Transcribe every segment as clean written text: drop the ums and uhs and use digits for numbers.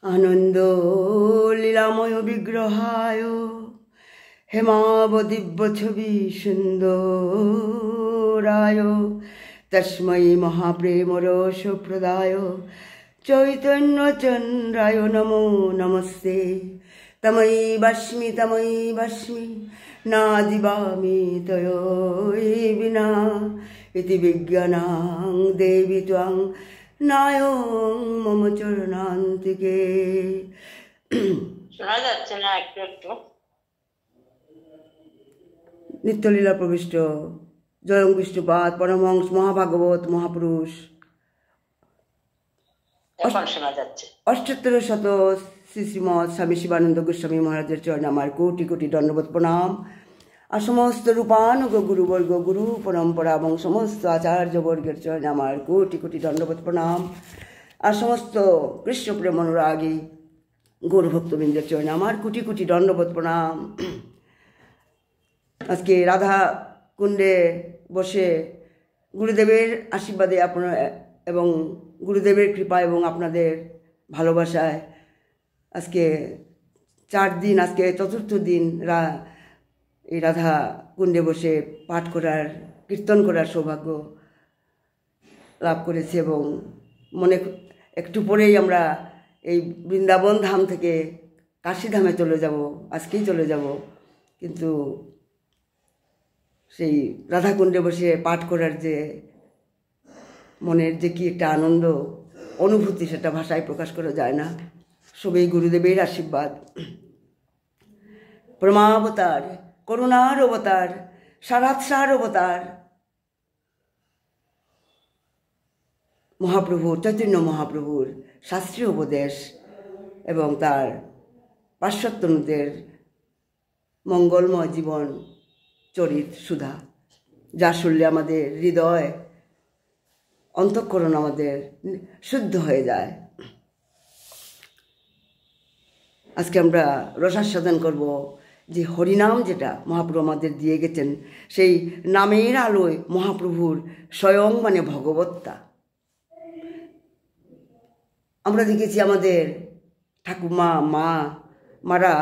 আনন্দ লীলাময় বিগ্রহায় হেমাব দিব্য ছবি সুন্দরায় তস্मै মহাপ্রেম রস প্রদায় চৈতন্য চন্দ্রায় নমো নমস্তে তমৈ বস্মি না দিবামি তয়োই বিনা ইতি বিজ্ঞানাং দেবী ত্বং নায়ং মম চরণান্তিকে। শোনা যাচ্ছে না একটু একটু। নিত্যলীলা প্রবিষ্ট জয়ং বিষ্ণুপাদ পরমহংস মহাভাগবত মহাপুরুষ এখন শোনা যাচ্ছে। 78 শত শ্রী শ্রীমৎ স্বামী শিবানন্দ গোস্বামী মহারাজের চরণে আমার কোটি কোটি দণ্ডবোধ প্রণাম। আর সমস্ত রূপানুগ গুরুবর্গ গুরু পরম্পরা এবং সমস্ত আচার্যবর্গের চরণে আমার কোটি কোটি দণ্ডবোধ প্রণাম। আর সমস্ত কৃষ্ণপ্রেম অনুরাগী গৌরভক্তবৃন্দের চরণে আমার কোটি কোটি দণ্ডবোধ প্রণাম। আজকে রাধা কুণ্ডে বসে গুরুদেবের আশীর্বাদে আপনার এবং গুরুদেবের কৃপা এবং আপনাদের ভালোবাসায় আজকে 4 দিন, আজকে চতুর্থ দিন এই রাধা কুণ্ডে বসে পাঠ করার কীর্তন করার সৌভাগ্য লাভ করেছি এবং মনে একটু পরেই আমরা এই বৃন্দাবন ধাম থেকে কাশীধামে চলে যাব, আজকেই চলে যাব। কিন্তু সেই রাধাকুণ্ডে বসে পাঠ করার যে মনের যে কি একটা আনন্দ অনুভূতি, সেটা ভাষায় প্রকাশ করা যায় না। সবই গুরুদেবের আশীর্বাদ। পরমাবতার, করুণার অবতার, সারাৎসার অবতার মহাপ্রভুর, চৈতন্য মহাপ্রভুর শাস্ত্রীয় উপদেশ এবং তার পাশ্চাত্যনুদের মঙ্গলময় জীবন চরিত সুধা, যা শুনলে আমাদের হৃদয় অন্তঃকরণ আমাদের শুদ্ধ হয়ে যায়। আজকে আমরা রসাস্বাদন করব যে হরিনাম, যেটা মহাপ্রভু আমাদের দিয়ে গেছেন, সেই নামের আলোয় মহাপ্রভুর স্বয়ং মানে ভগবত্তা। আমরা দেখেছি আমাদের ঠাকুমা মারা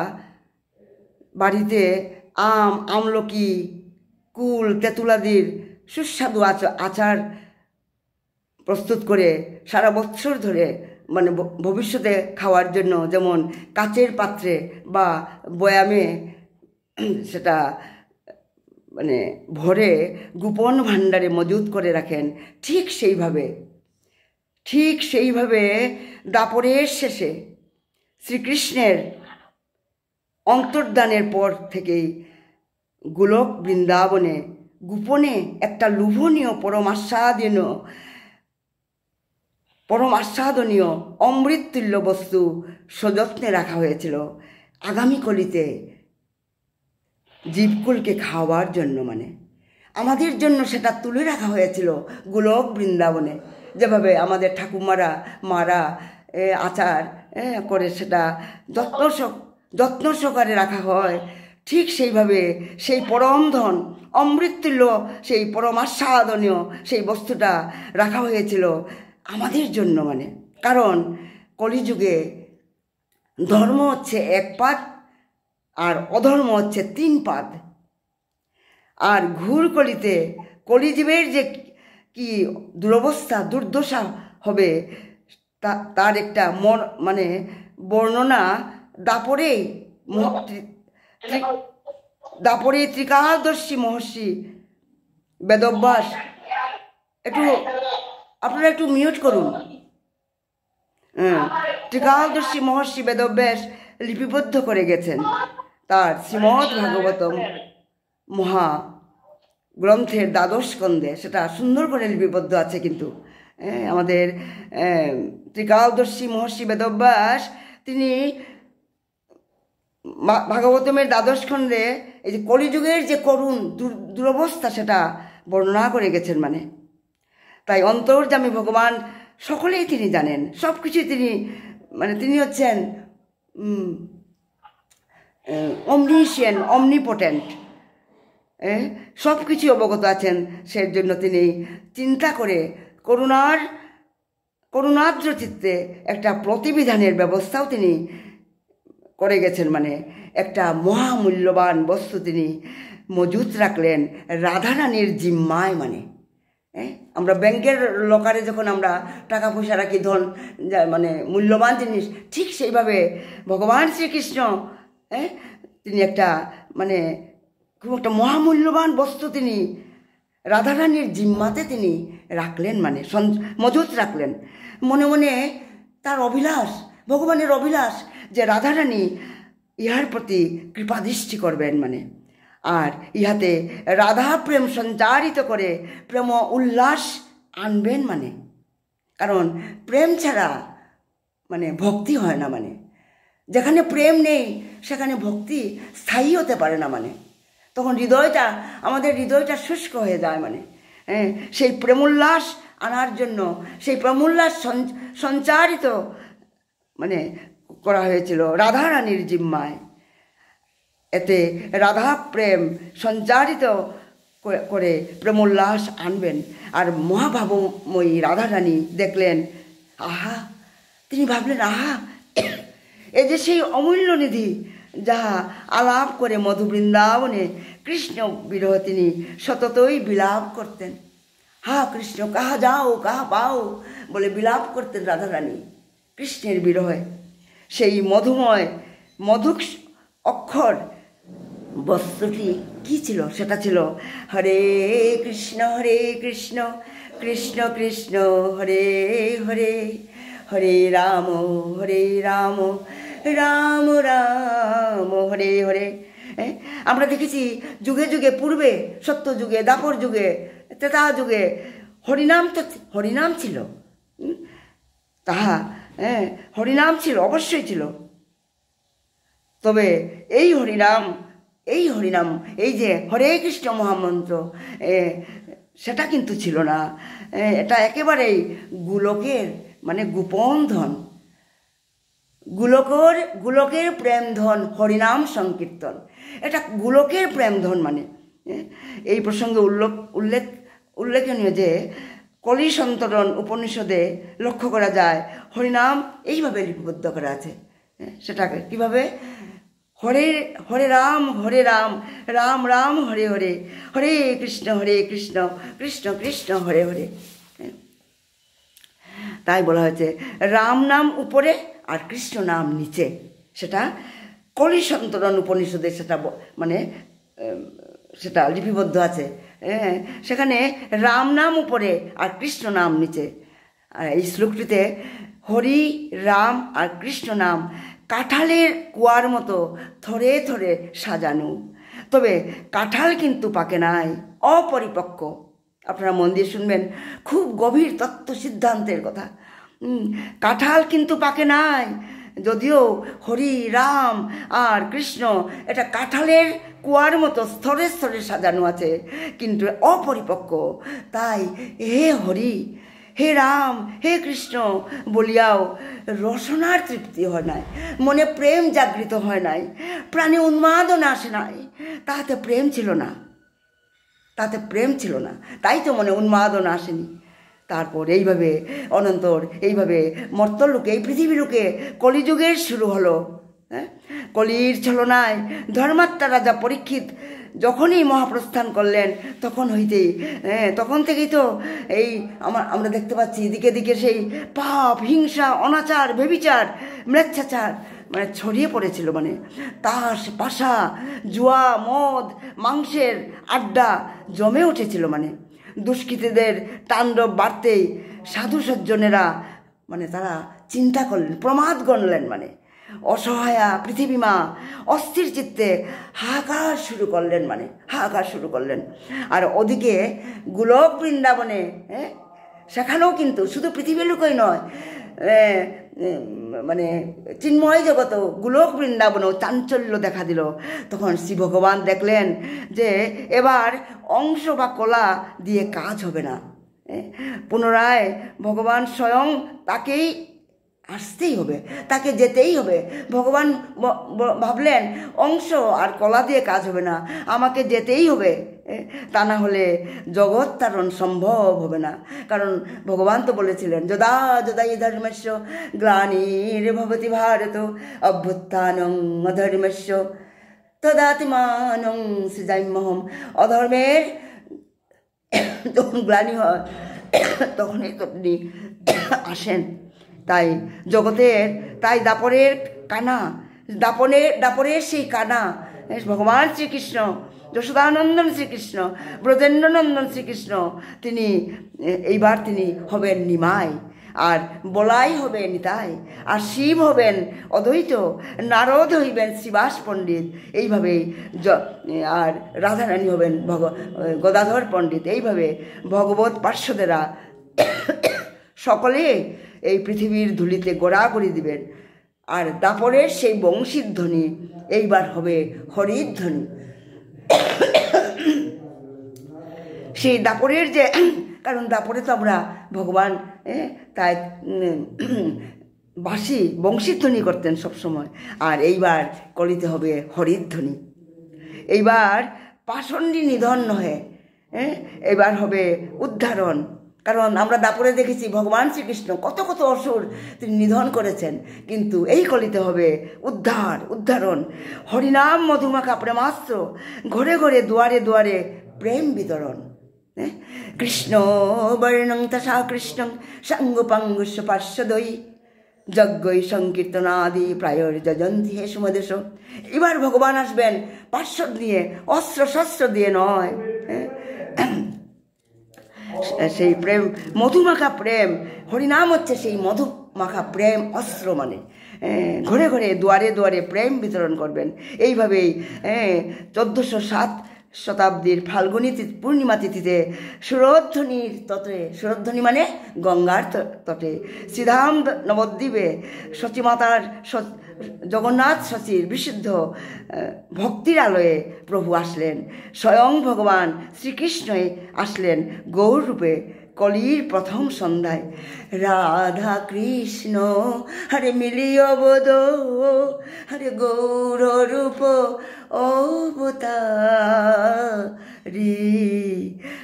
বাড়িতে আমলকি, কুল, তেঁতুলাদির সুস্বাদু আচার প্রস্তুত করে সারা বছর ধরে মানে ভবিষ্যতে খাওয়ার জন্য, যেমন কাচের পাত্রে বা বয়ামে সেটা মানে ভরে গোপন ভাণ্ডারে মজুত করে রাখেন, ঠিক সেইভাবে দাপরের শেষে শ্রীকৃষ্ণের অন্তর্দানের পর থেকেই গোলক বৃন্দাবনে গোপনে একটা লোভনীয় পরম আস্বাদনীয় অমৃততুল্য বস্তু সযত্নে রাখা হয়েছিল আগামী কলিতে জীবকুলকে খাওয়ার জন্য, মানে আমাদের জন্য সেটা তুলে রাখা হয়েছিল গোলক বৃন্দাবনে। যেভাবে আমাদের মারা আচার করে সেটা যত্ন সহকারে রাখা হয়, ঠিক সেইভাবে সেই পরম ধন অমৃততুল্য, সেই পরম আস্বাদনীয় সেই বস্তুটা রাখা হয়েছিল আমাদের জন্য। মানে কারণ কলিযুগে ধর্ম হচ্ছে 1 পাদ আর অধর্ম হচ্ছে 3 পাদ। আর ঘুর কলিজীবের যে কি দুরবস্থা দুর্দশা হবে তার একটা মানে বর্ণনা দাপরে ত্রিকালদর্শী মহর্ষি বেদব্যাস, আপনারা একটু মিউট করুন। ত্রিকালদর্শী মহর্ষি বেদব্যাস লিপিবদ্ধ করে গেছেন তার শ্রীমদ্ ভাগবতম মহা গ্রন্থের 12 স্কন্ধে। সেটা সুন্দর করে লিপিবদ্ধ আছে। কিন্তু আমাদের ত্রিকালদর্শী মহর্ষি বেদব্যাস তিনি ভাগবতমের 12 স্কন্ধে এই যে কলিযুগের যে করুণ দুরবস্থা সেটা বর্ণনা করে গেছেন। মানে তাই অন্তর্যামী ভগবান সকলেই তিনি জানেন, সব কিছুই তিনি হচ্ছেন অমনিশিয়েন্ট, অমনিপোটেন্ট, সব কিছু অবগত আছেন। সেই জন্য তিনি চিন্তা করে করুণার করুণাদ্র চিত্তে একটা প্রতিবিধানের ব্যবস্থাও তিনি করে গেছেন। মানে একটা মহামূল্যবান বস্তু তিনি মজুত রাখলেন রাধারানীর জিম্মায়। মানে আমরা ব্যাংকের লকারে যখন আমরা টাকা পয়সা রাখি, ধন মানে মূল্যবান জিনিস, ঠিক সেইভাবে ভগবান শ্রীকৃষ্ণ তিনি একটা মানে খুব একটা মহামূল্যবান বস্তু তিনি রাধারানীর জিম্মাতে তিনি রাখলেন, মানে মজুত রাখলেন। মনে মনে তার অভিলাষ, ভগবানের অভিলাষ যে রাধারানী ইহার প্রতি কৃপাদৃষ্টি করবেন, মানে আর ইহাতে রাধা প্রেম সঞ্চারিত করে প্রেম উল্লাস আনবেন। মানে কারণ প্রেম ছাড়া মানে ভক্তি হয় না। মানে যেখানে প্রেম নেই সেখানে ভক্তি স্থায়ী হতে পারে না। মানে তখন আমাদের হৃদয়টা শুষ্ক হয়ে যায়। মানে সেই প্রেমোল্লাস আনার জন্য সেই প্রেমোল্লাস সঞ্চারিত মানে করা হয়েছিল রাধারানীর জিম্মায়। এতে রাধা প্রেম সঞ্চারিত করে প্রেমোল্লাস আনবেন। আর মহাভাবময়ী রাধারানী দেখলেন, আহা, তিনি ভাবলেন, আহা, এ যে সেই অমূল্য নিধি যাহা আলাপ করে মধু বৃন্দাবনে কৃষ্ণ বিরহ তিনি সততই বিলাপ করতেন। হা কৃষ্ণ কাহা যাও কাহা পাও বলে বিলাপ করতেন রাধারানী কৃষ্ণের বিরহে। সেই মধুময় মধুক অক্ষর বস্তুটি কি ছিল? সেটা ছিল হরে কৃষ্ণ কৃষ্ণ কৃষ্ণ হরে হরে, হরে রাম রাম রাম হরে হরে। আমরা দেখেছি যুগে যুগে পূর্বে, সত্য যুগে, দাপর যুগে, ত্রেতা যুগে হরিনাম ছিল। তাহা হরিনাম ছিল, অবশ্যই ছিল। তবে এই হরিনাম এই যে হরে কৃষ্ণ মহামন্ত্র, সেটা কিন্তু ছিল না। এটা একেবারেই গোলকের মানে গোপন ধন, গোলকের প্রেম ধন হরিনাম সংকীর্তন। এটা গোলকের প্রেম ধন। মানে এই প্রসঙ্গে উল্লেখনীয় যে কলি সন্তরণ উপনিষদে লক্ষ্য করা যায় হরিনাম এইভাবে লিপিবদ্ধ করা আছে। সেটাকে কিভাবে? হরে রাম রাম রাম হরে হরে, হরে কৃষ্ণ কৃষ্ণ কৃষ্ণ হরে হরে। তাই বলা হয়েছে রাম নাম উপরে আর কৃষ্ণ নাম নিচে। সেটা কলি সন্তরণ উপনিষদে সেটা মানে সেটা লিপিবদ্ধ আছে। সেখানে রাম নাম উপরে আর কৃষ্ণ নাম নিচে। আর এই শ্লোকটিতে হরি রাম আর কৃষ্ণ নাম কাঁঠালের কুয়ার মতো থরে থরে সাজানো। তবে কাঁঠাল কিন্তু পাকে নাই, অপরিপক্ক। আপনারা মন দিয়ে শুনবেন, খুব গভীর তত্ত্ব সিদ্ধান্তের কথা। কাঁঠাল কিন্তু পাকে নাই, যদিও হরি রাম আর কৃষ্ণ এটা কাঁঠালের কুয়ার মতো স্তরে স্তরে সাজানো আছে, কিন্তু অপরিপক্ক। তাই হে হরি, হে রাম, হে কৃষ্ণ বলিয়াও রসনার তৃপ্তি হয় নাই, মনে প্রেম জাগৃত হয় নাই, প্রাণে উন্মাদনা আসে নাই। তাতে প্রেম ছিল না, তাই তো মনে উন্মাদনা আসেনি। তারপর এইভাবে অনন্তর এইভাবে মর্তলোকে, এই পৃথিবীলোকে কলিযুগের শুরু হলো। কলির ছলনায় ধর্মাত্মা রাজা পরীক্ষিত যখনই মহাপ্রস্থান করলেন তখন থেকেই তো এই আমরা দেখতে পাচ্ছি দিকে দিকে সেই পাপ, হিংসা, অনাচার, ব্যভিচার, ম্লেচ্ছাচার মানে ছড়িয়ে পড়েছিল। মানে তাস, পাশা, জুয়া, মদ, মাংসের আড্ডা জমে উঠেছিল। মানে দুষ্কৃতীদের তাণ্ডব বাড়তেই সাধু সজ্জনেরা মানে তারা চিন্তা করলেন, প্রমাদ গণলেন। মানে অসহায়া পৃথিবীমা অস্থির চিত্তে হাহাকার শুরু করলেন। আর ওদিকে গোলক বৃন্দাবনে সেখানেও কিন্তু শুধু পৃথিবীর লোকই নয়, মানে চিন্ময় জগত গোলক বৃন্দাবনেও চাঞ্চল্য দেখা দিল। তখন শ্রী ভগবান দেখলেন যে এবার অংশ বা কলা দিয়ে কাজ হবে না। পুনরায় ভগবান স্বয়ং তাকেই আসতেই হবে, তাকে যেতেই হবে। ভগবান ভাবলেন অংশ আর কলা দিয়ে কাজ হবে না, আমাকে যেতেই হবে, তা না হলে জগৎ তারণ সম্ভব হবে না। কারণ ভগবান তো বলেছিলেন যদা যদাই ধর্মস্য গ্লানির্ভবতি ভারত অভ্যুত্থানং অধর্মস্য তদাত্মানং সৃজাম্যহম। অধর্মের যখন গ্লানি হয় তখনই তিনি আসেন। তাই জগতের, তাই দাপরের কানা, দাপরের সেই কানা ভগবান শ্রীকৃষ্ণ, যশোদানন্দন শ্রীকৃষ্ণ, ব্রজেন্দ্রনন্দন শ্রীকৃষ্ণ, তিনি এইবার তিনি হবেন নিমাই, আর বলাই হবে নিতাই, আর শিব হবেন অদ্বৈত, নারদ হইবেন শ্রীবাস পণ্ডিত, এইভাবেই আর রাধারানী হবেন গদাধর পণ্ডিত। এইভাবে ভগবত পার্শ্বদেরা সকলে এই পৃথিবীর ধুলিতে গোড়াগড়ি দিবেন। আর দাপরের সেই বংশীর ধ্বনি এইবার হবে হরির ধ্বনি। সেই দাপরের যে, কারণ দাপরে তো আমরা ভগবান তাই বাঁশি বংশীর ধ্বনি করতেন সবসময়, আর এইবার কলিতে হবে হরির ধ্বনি। এইবার পাষণ্ডী নিধন নহে, এবার হবে উদ্ধারণ। কারণ আমরা দাপরে দেখেছি ভগবান শ্রীকৃষ্ণ কত কত অসুর তিনি নিধন করেছেন, কিন্তু এই কলিতে হবে উদ্ধারণ। হরিনাম মধুমাখা প্রেমাস্ত্র, ঘরে ঘরে দুয়ারে দুয়ারে প্রেম বিতরণ। কৃষ্ণ বর্ণং তথা কৃষ্ণং সাঙ্গপাঙ্গুষ্য পার্শ্বদয়ী যজ্ঞই সংকীর্তনাদি প্রায়র যজন্তি হে সুমদেশ। এবার ভগবান আসবেন পার্শ্বদ নিয়ে, অস্ত্র শস্ত্র দিয়ে নয়। সেই প্রেম, মধুমাখা প্রেম, হরিনাম হচ্ছে সেই মধুমাখা প্রেম অস্ত্র। মানে ঘরে ঘরে দুয়ারে দুয়ারে প্রেম বিতরণ করবেন। এইভাবেই 1407 শতাব্দীর ফাল্গুনী পূর্ণিমা তিথিতে সুরধ্বনির তটে, সুরধ্বনি মানে গঙ্গার তটে, শ্রীধাম নবদ্বীপে সচিমাতার জগন্নাথ শচীর বিশুদ্ধ ভক্তির আলোয়ে প্রভু আসলেন। স্বয়ং ভগবান শ্রীকৃষ্ণই আসলেন গৌর রূপে কলির প্রথম সন্ধ্যায়। রাধা কৃষ্ণ হরে মিলিয় বোধ, হরে গৌর রূপ অবতারি,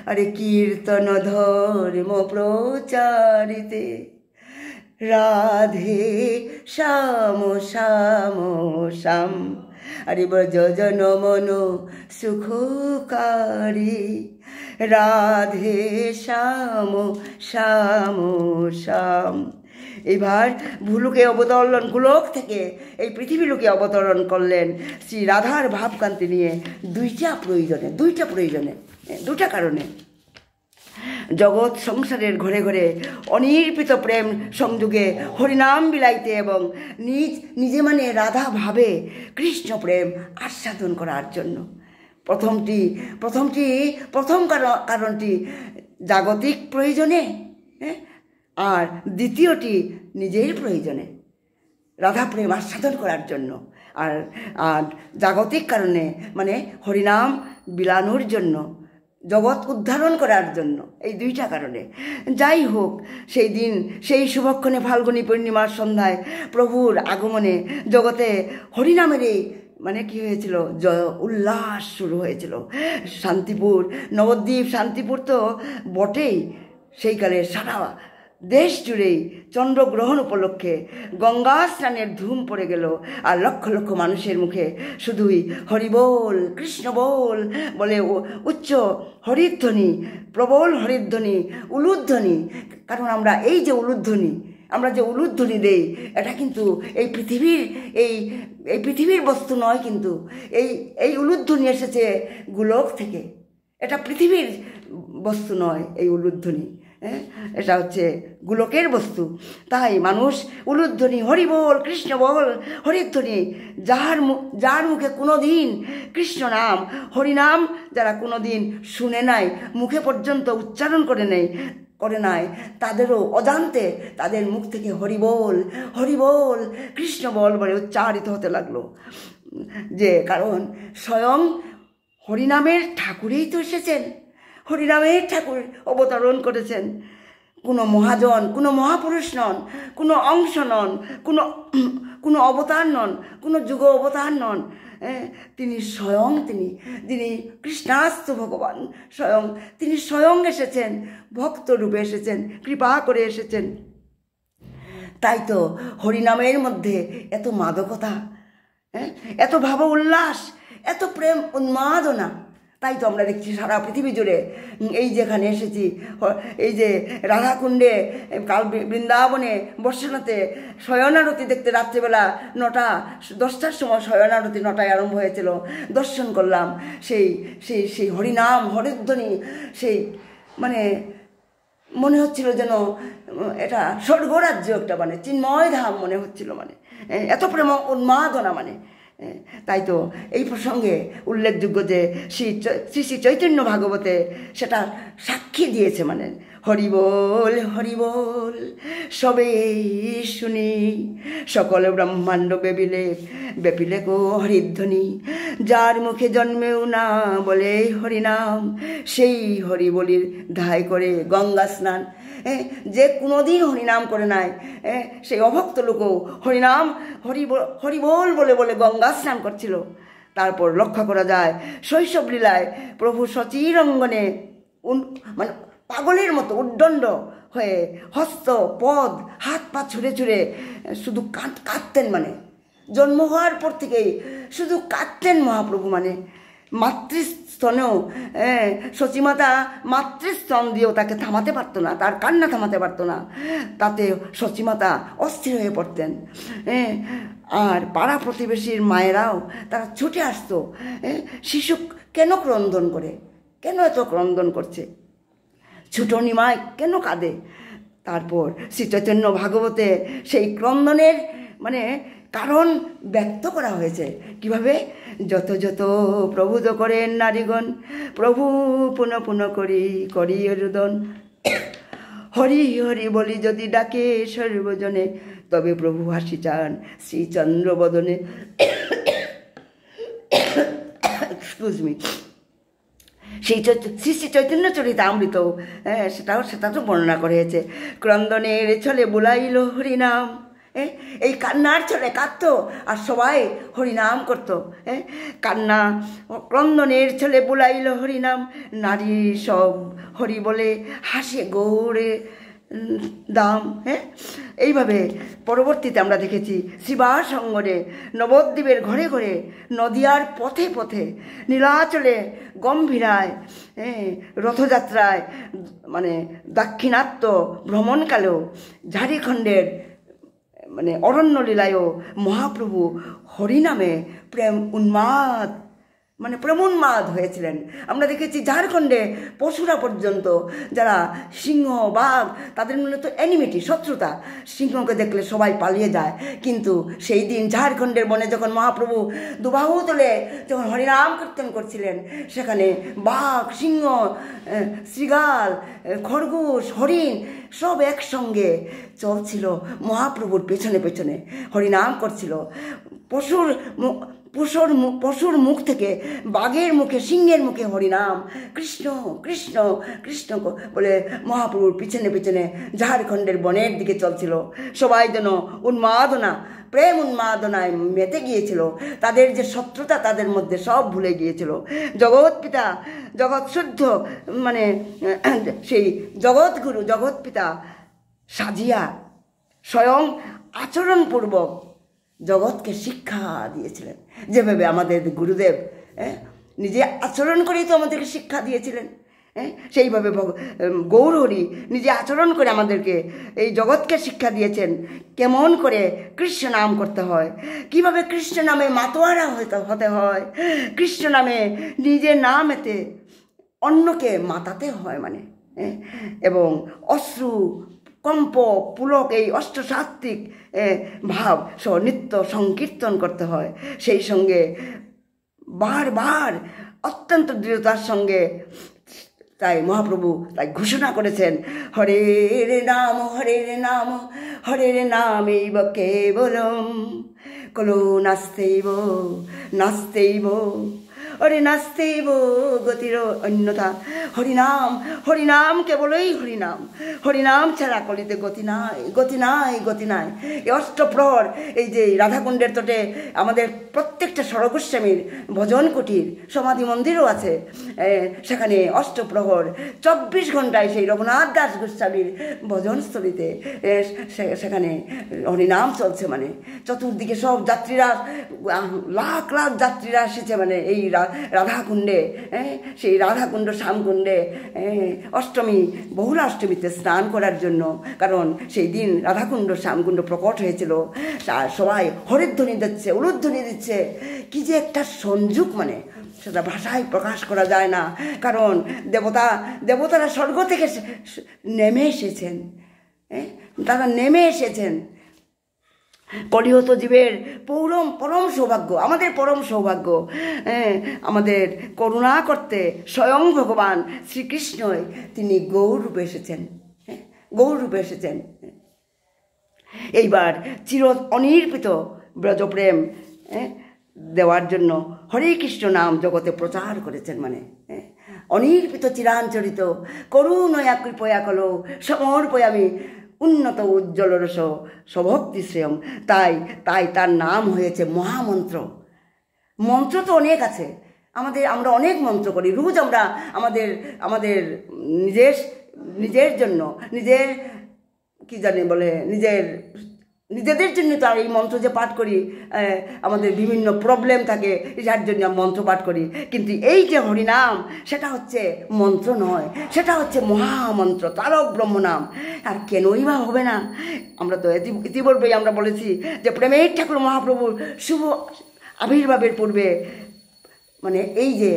হরে কীর্তন ধর্ম প্রচারিতে, রাধে শ্যাম শ্যাম শ্যাম, হরে ব্রজজন মন সুখকারী, রাধে শ্যাম শ্যাম শ্যাম। এবার ভুলুকে অবতরণ, গোলক থেকে এই পৃথিবী লোকে অবতরণ করলেন শ্রী রাধার ভাবকান্তি নিয়ে দুইটা প্রয়োজনে, দুটা কারণে। জগৎ সংসারের ঘরে ঘরে অনির্পিত প্রেম সংযোগে হরিনাম বিলাইতে এবং নিজে মানে রাধা ভাবে কৃষ্ণ প্রেম আস্বাদন করার জন্য। প্রথম কারণটি জাগতিক প্রয়োজনে, আর দ্বিতীয়টি নিজের প্রয়োজনে, রাধা প্রেম আস্বাদন করার জন্য। আর জাগতিক কারণে মানে হরিনাম বিলানোর জন্য, জগৎ উদ্ধারণ করার জন্য। এই দুইটা কারণে। যাই হোক, সেই দিন, সেই শুভক্ষণে ফাল্গুনী পূর্ণিমার সন্ধ্যায় প্রভুর আগমনে জগতে হরিনামেরই মানে কি হয়েছিল, উল্লাস শুরু হয়েছিল। শান্তিপুর, নবদ্বীপ, শান্তিপুর তো বটেই, সেইকালে সারা দেশ জুড়েই চন্দ্রগ্রহণ উপলক্ষে গঙ্গা স্নানের ধুম পড়ে গেল। আর লক্ষ লক্ষ মানুষের মুখে শুধুই হরিবোল, কৃষ্ণ বল বলে উচ্চ হরিধ্বনি, প্রবল হরিধ্বনি, উলুধ্বনি। কারণ আমরা এই যে উলুধ্বনি দেই, এটা কিন্তু এই পৃথিবীর বস্তু নয়, কিন্তু এই উলুধ্বনি এসেছে গোলক থেকে। এটা পৃথিবীর বস্তু নয়, এই উলুধ্বনি, এটা হচ্ছে গোলকের বস্তু। তাই মানুষ উলুধ্বনি, হরি বল, কৃষ্ণ বল, হরিধ্বনি, যার মুখে কোনো দিন কৃষ্ণ নাম, হরিনাম যারা কোনো দিন শুনে নাই, মুখে পর্যন্ত উচ্চারণ করে নাই, তাদেরও অজান্তে তাদের মুখ থেকে হরি বল, কৃষ্ণ বল বলে উচ্চারিত হতে লাগলো। যে কারণ স্বয়ং হরিনামের ঠাকুরেই তো এসেছেন, হরিনামের ঠাকুর অবতরণ করেছেন। কোনো মহাজন, কোনো মহাপুরুষ নন, কোনো অংশ নন, কোনো অবতার নন, কোনো যুগ অবতার নন। তিনি স্বয়ং, যিনি কৃষ্ণাস্ত ভগবান স্বয়ং, তিনি স্বয়ং এসেছেন, ভক্ত রূপে এসেছেন, কৃপা করে এসেছেন। তাই তো হরিনামের মধ্যে এত মাদকতা, এত ভাব উল্লাস, এত প্রেম উন্মাদনা। তাই তো আমরা দেখছি সারা পৃথিবী জুড়ে, এই যেখানে এসেছি, এই যে রাধাকুণ্ডে, কাল বৃন্দাবনে বর্ষনাতে শয়নারতি দেখতে রাত্রেবেলা 9:10টার সময় শয়নারতি 9টায় আরম্ভ হয়েছিল, দর্শন করলাম। সেই হরিনাম হরিধ্বনি, সেই মানে মনে হচ্ছিল যেন এটা স্বর্গরাজ্য একটা, মানে চিন্ময় ধাম মনে হচ্ছিল, মানে এত প্রেম উন্মাদনা। মানে তাই তো এই প্রসঙ্গে উল্লেখযোগ্য যে শ্রী শ্রী চৈতন্য ভাগবতে সেটা সাক্ষী দিয়েছে, মানে হরি বল হরি বল সবেই শুনি, সকল ব্রহ্মাণ্ড বেপিলে গো হরিধ্বনি, যার মুখে জন্মেও না বলে হরিনাম, সেই হরি বলির ধায় করে গঙ্গা স্নান। যে কোনোদিন হরিনাম করে নাই, সেই অভক্ত লোকও হরিনাম হরিবোল বলে বলে গঙ্গা স্নান করছিল। তারপর লক্ষ্য করা যায় শৈশব লীলায় প্রভু সচির অঙ্গনে মানে পাগলের মতো উদ্দণ্ড হয়ে হস্ত পদ হাত পা ছুঁড়ে ছুঁড়ে শুধু কাঁদতেন। মানে জন্ম হওয়ার পর থেকেই শুধু কাঁদতেন মহাপ্রভু। মানে মাতৃস্তনেও সচিমাতা মাতৃস্তন দিয়েও তাকে থামাতে পারতো না, তার কান্না থামাতে পারতো না। তাতে সচিমাতা অস্থির হয়ে পড়তেন। আর পাড়া প্রতিবেশীর মায়েরাও তারা ছুটে আসতো, শিশু কেন ক্রন্দন করে, কেন এত ক্রন্দন করছে, ছোট নিমাই কেন কাঁদে। তারপর শ্রী চৈতন্য ভাগবতে সেই ক্রন্দনের মানে কারণ ব্যক্ত করা হয়েছে। কিভাবে? যত যত প্রভুত করেন নারীগণ, প্রভু পুনঃ পুনঃ করি রুদন, হরি হরি বলি যদি ডাকে সর্বজনে, তবে প্রভু হাসি চান শ্রীচন্দ্র বদনে। Excuse me. সেই শ্রী শ্রী চৈতন্য চরিতামৃত সেটা তো বর্ণনা করা হয়েছে। ক্রন্দনের ছলে বুলাইল হরিনাম, এই কান্নার ছলে কাঁদতো আর সবাই হরিনাম করতো। কান্না ক্রন্দনের ছলে বুলাইল হরিনাম, নারী সব হরি বলে হাসে গৌরে দাম। এইভাবে পরবর্তীতে আমরা দেখেছি শ্রীবাস অঙ্গনে, নবদ্বীপের ঘরে ঘরে, নদিয়ার পথে পথে, নীলাচলে গম্ভীরায়, রথযাত্রায়, মানে দাক্ষিণাত্য ভ্রমণকালেও, ঝাড়খণ্ডের মানে অরণ্য লীলায়ও মহাপ্রভু হরিনামে প্রেম উন্মাদ হয়েছিলেন। আমরা দেখেছি ঝাড়খণ্ডে পশুরা পর্যন্ত, যারা সিংহ বাঘ, তাদের মনে তো এনিমিটি, শত্রুতা, সিংহকে দেখলে সবাই পালিয়ে যায়। কিন্তু সেই দিন ঝাড়খণ্ডের বনে যখন মহাপ্রভু দুবাহু তোলে যখন হরিনাম কীর্তন করছিলেন, সেখানে বাঘ, সিংহ, শৃগাল, খরগোশ, হরিণ সব একসঙ্গে চলছিল, মহাপ্রভুর পেছনে পেছনে হরিনাম করছিল। পশুর মুখ থেকে বাঘের মুখে, সিংহের মুখে হরিনাম, কৃষ্ণ কৃষ্ণ কৃষ্ণ বলে মহাপ্রভুর পিছনে পিছনে ঝাড়খণ্ডের বনের দিকে চলছিল। সবাই যেন প্রেম উন্মাদনায় মেতে গিয়েছিল। তাদের যে শত্রুতা তাদের মধ্যে সব ভুলে গিয়েছিল। জগৎপিতা, জগৎশুদ্ধ, মানে সেই জগৎগুরু, জগৎপিতা সাজিয়া স্বয়ং আচরণপূর্বক জগৎকে শিক্ষা দিয়েছিলেন। যেভাবে আমাদের গুরুদেব নিজে আচরণ করেই তো আমাদেরকে শিক্ষা দিয়েছিলেন, সেইভাবে গৌরহরি নিজে আচরণ করে আমাদেরকে এই জগৎকে শিক্ষা দিয়েছেন কেমন করে কৃষ্ণ নাম করতে হয়, কিভাবে কৃষ্ণ নামে মাতোয়ারা হতে হয়, কৃষ্ণ নামে নিজে না মেতে অন্যকে মাতাতে হয়, মানে এবং অশ্রু কম্প পুলক এই অষ্টসাত্ত্বিক ভাব সহ নিত্য সংকীর্তন করতে হয়। সেই সঙ্গে বারবার অত্যন্ত দৃঢ়তার সঙ্গে তাই মহাপ্রভু তাই ঘোষণা করেছেন, হরের নাম হরের নাম হরের নামেইব কেবলম, কলো নাস্তেইব নাস্তেইব ওরে নাস্তেব গতির অন্যথা। হরিনাম, হরিনাম কেবলই হরিনাম, হরিনাম ছাড়া কলিতে গতি নাই, গতি নাই, গতি নাই। এই অষ্টপ্রহর, এই যে রাধাকুণ্ডের তটে আমাদের প্রত্যেকটা সরগোস্বামীর ভজন কুটির সমাধি মন্দিরও আছে, সেখানে অষ্টপ্রহর 24 ঘন্টায় সেই রঘুনাথ দাস গোস্বামীর ভজনস্থলিতে সেখানে হরিনাম চলছে। মানে চতুর্দিকে সব যাত্রীরা, লাখ লাখ যাত্রীরা এসেছে মানে এই রাধাকুণ্ডে, সেই রাধাকুণ্ড শ্যামকুণ্ডে অষ্টমী, বহুলা অষ্টমীতে স্নান করার জন্য। কারণ সেই দিন রাধাকুণ্ড শ্যামকুণ্ড প্রকট হয়েছিল। সবাই হরিধ্বনি দিচ্ছে, উলুধ্বনি দিচ্ছে। কি যে একটা সংযোগ, মানে সেটা ভাষায় প্রকাশ করা যায় না। কারণ দেবতারা স্বর্গ থেকে নেমে এসেছেন, তারা নেমে এসেছেন। কলিহত জীবের পরম সৌভাগ্য, আমাদের পরম সৌভাগ্য। আমাদের করুণা করতে স্বয়ং ভগবান শ্রীকৃষ্ণই তিনি গৌর রূপে এসেছেন, গৌর রূপে এসেছেন। এইবার চির অনির্পিত ব্রজপ্রেম দেওয়ার জন্য হরে কৃষ্ণ নাম জগতে প্রচার করেছেন। মানে অনির্পিত চিরাঞ্চরিত করুণয়া কৃপয়া কলো সমর্পয়ামি উন্নত উজ্জ্বল রস স্বভক্তি শ্রেয়ম। তাই তার নাম হয়েছে মহামন্ত্র। মন্ত্র তো অনেক আছে, আমরা অনেক মন্ত্র করি রোজ। আমরা আমাদের নিজের জন্য, নিজের কি জানি বলে, নিজেদের জন্য তো আর এই মন্ত্র যে পাঠ করি, আমাদের বিভিন্ন প্রবলেম থাকে, যার জন্য মন্ত্র পাঠ করি। কিন্তু এই যে হরিনাম, সেটা হচ্ছে মন্ত্র নয়, সেটা হচ্ছে মহামন্ত্র, তারক ব্রহ্মনাম। আর কেনই বা হবে না? আমরা তো ইতিপূর্বেই আমরা বলেছি যে প্রেমের ঠাকুর মহাপ্রভুর শুভ আবির্ভাবের পূর্বে, মানে এই যে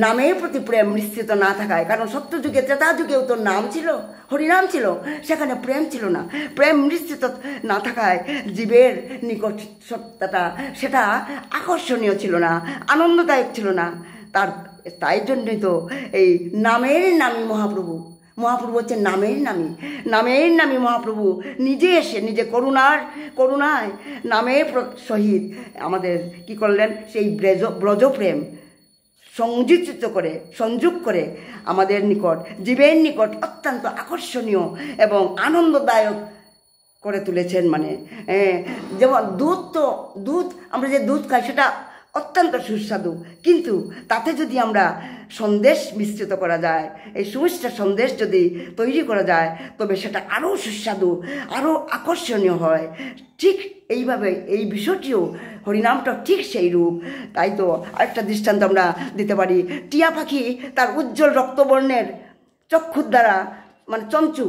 নামের প্রতি প্রেম নিশ্চিত না থাকায়, কারণ সত্যযুগে ত্রেতা যুগেও তো নাম ছিল, হরিনাম ছিল, সেখানে প্রেম ছিল না। প্রেম নিশ্চিত না থাকায় জীবের নিকট সত্যতা সেটা আকর্ষণীয় ছিল না, আনন্দদায়ক ছিল না। তাই জন্যই তো এই নামের নামী মহাপ্রভু হচ্ছে নামের নামী মহাপ্রভু নিজে এসে নিজে করুণায় নামের সহিত আমাদের কি করলেন, সেই ব্রজপ্রেম সংযোগ করে আমাদের নিকট, জীবের নিকট অত্যন্ত আকর্ষণীয় এবং আনন্দদায়ক করে তুলেছেন। মানে যেমন দুধ আমরা যে দুধ খাই সেটা অত্যন্ত সুস্বাদু, কিন্তু তাতে যদি আমরা সন্দেশ মিশ্রিত করা যায়, এই সুমিষ্ট সন্দেশ যদি তৈরি করা যায়, তবে সেটা আরও সুস্বাদু, আরও আকর্ষণীয় হয়। ঠিক এইভাবে এই বিষয়টিও হরিনামটা ঠিক সেই রূপ। তাই তো আরেকটা দৃষ্টান্ত আমরা দিতে পারি। টিয়া পাখি তার উজ্জ্বল রক্তবর্ণের চক্ষুর দ্বারা, মানে চঞ্চু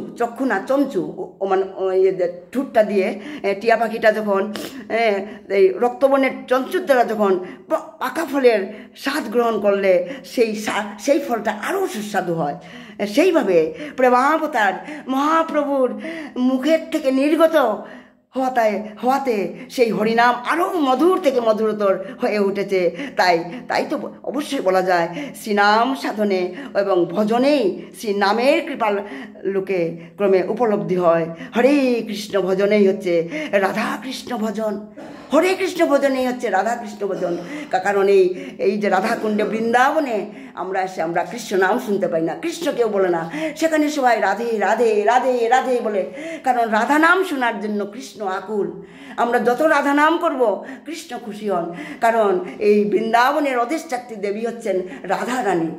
মানে ঠুটটা দিয়ে টিয়া পাখিটা যখন এই রক্তবর্ণের চঞ্চুর দ্বারা যখন পাকা ফলের স্বাদ গ্রহণ করলে সেই ফলটা আরও সুস্বাদু হয়। সেইভাবে প্রেমাবতার মহাপ্রভুর মুখের থেকে নির্গত হওয়াতে সেই হরিনাম আরও মধুর থেকে মধুরতর হয়ে উঠেছে। তাই তো অবশ্যই বলা যায়, শ্রীনাম সাধনে এবং ভজনেই শ্রী নামের কৃপা লোকে ক্রমে উপলব্ধি হয়। হরে কৃষ্ণ ভজনেই হচ্ছে রাধা কৃষ্ণ ভজন, হরে কৃষ্ণ ভজনেই হচ্ছে রাধা কৃষ্ণ ভজন। কারণ এই যে রাধাকুণ্ডে বৃন্দাবনে আমরা কৃষ্ণ নাম শুনতে পাই না, কৃষ্ণ কেউ বলে না, সেখানে সবাই রাধে রাধে রাধে রাধে বলে। কারণ রাধা নাম শোনার জন্য কৃষ্ণ আকুল। আমরা যত রাধা নাম করব কৃষ্ণ খুশি হন। কারণ এই বৃন্দাবনের অধিষ্ঠাত্রী দেবী হচ্ছেন রাধা রানী।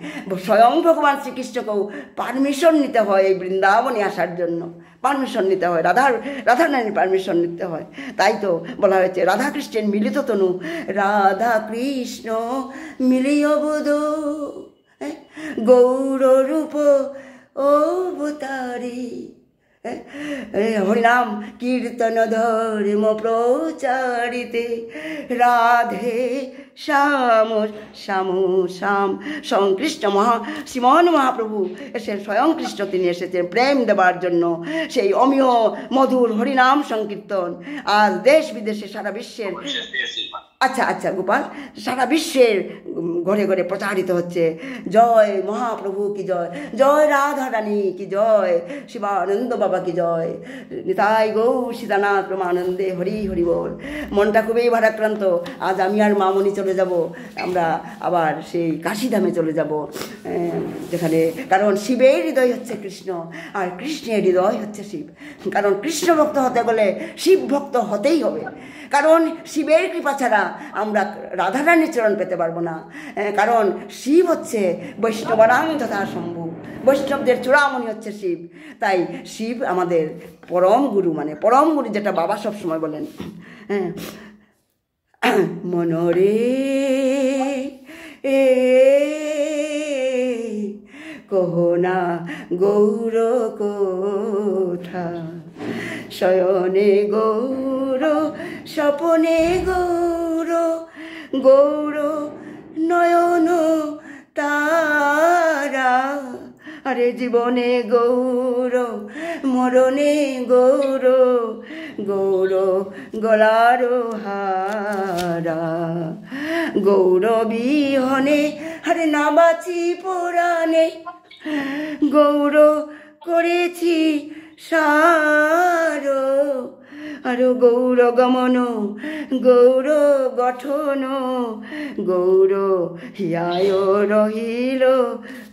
স্বয়ং ভগবান শ্রীকৃষ্ণকেও পারমিশন নিতে হয় এই বৃন্দাবনে আসার জন্য, পারমিশন নিতে হয়, রাধা রানীর পারমিশন নিতে হয়। তাই তো বলা হয়েছে রাধা কৃষ্ণের মিলিত তনু, রাধা কৃষ্ণ মিলিয় বোধ গৌর রূপ অবতারী। হরিনাম কীর্তন ধর্ম প্রচারিতে রাধে শ্যাম শ্যাম শ্যাম। স্বয়ং কৃষ্ণ শ্রীমোহন মহাপ্রভু স্বয়ং কৃষ্ণ তিনি এসেছেন প্রেম দেবার জন্য। সেই অমিয় মধুর হরিনাম সংকীর্তন আজ দেশ বিদেশে সারা বিশ্বের, আচ্ছা গোপাল, সারা বিশ্বের ঘরে ঘরে প্রচারিত হচ্ছে। জয় মহাপ্রভু কি জয়, জয় রাধা রানী কি জয়, শিবানন্দ বাবা কি জয়, নিতাই গৌর সীতানাথ প্রমানন্দে হরি হরি বল। মনটা খুবই ভারাক্রান্ত। আজ আমি আর মামনি চলে চলে যাব, আমরা আবার সেই কাশীধামে চলে যাব, যেখানে, কারণ শিবের হৃদয় হচ্ছে কৃষ্ণ আর কৃষ্ণের হৃদয় হচ্ছে শিব। কারণ কৃষ্ণ ভক্ত হতে গেলে শিব ভক্ত হতেই হবে, কারণ শিবের কৃপা ছাড়া আমরা রাধারানীর চরণ পেতে পারবো না। কারণ শিব হচ্ছে বৈষ্ণবরাম তথা শম্ভু, বৈষ্ণবদের চূড়ামণি হচ্ছে শিব। তাই শিব আমাদের পরম গুরু, মানে পরম গুরু যেটা বাবা সব সময় বলেন। মনরে কহনা গৌর কোথা, শয়নে গৌর স্বপনে গৌর, গৌর নয়ন তারা, আরে জীবনে গৌর মরণে গৌর, গৌর গলার হারা, গৌর বিহনে আরে না বাঁচি পুরাণে, গৌর করেছি সার, আরো গৌর গমন গৌর গঠন, গৌর হিয়ায় রহিল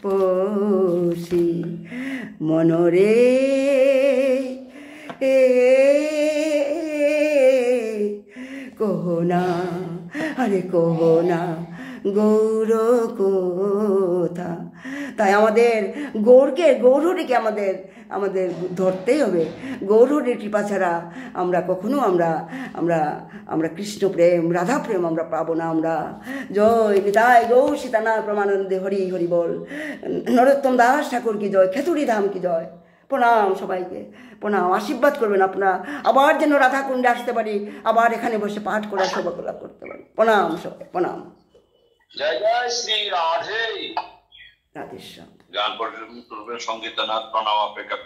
পশি, মনরে কহনা, আরে কহনা গৌর কোথা। তাই আমাদের গৌরহরিকে আমাদের ধরতেই হবে। গৌরহরির কৃপা ছাড়া আমরা কখনো আমরা কৃষ্ণ প্রেম রাধা প্রেম আমরা পাবো না। আমরা জয় নিতাই গৌর সীতানাথ প্রমানন্দে হরি হরি বল। নরোত্তম দাস ঠাকুর কি জয়, খেতুরি ধাম কি জয়। প্রণাম সবাইকে, প্রণাম। আশীর্বাদ করবেন আপনারা, আবার যেন রাধাকুণ্ডে আসতে পারি, আবার এখানে বসে পাঠ করার সৌভাগ্য লাভ করতে পারি। প্রণাম সবাই, প্রণাম। জয় জয় শ্রী রাধে। রাধেশ্যাম। গান পরিবেশন করবেন সঙ্গীতনাথ প্রণাম অপেক্ষা।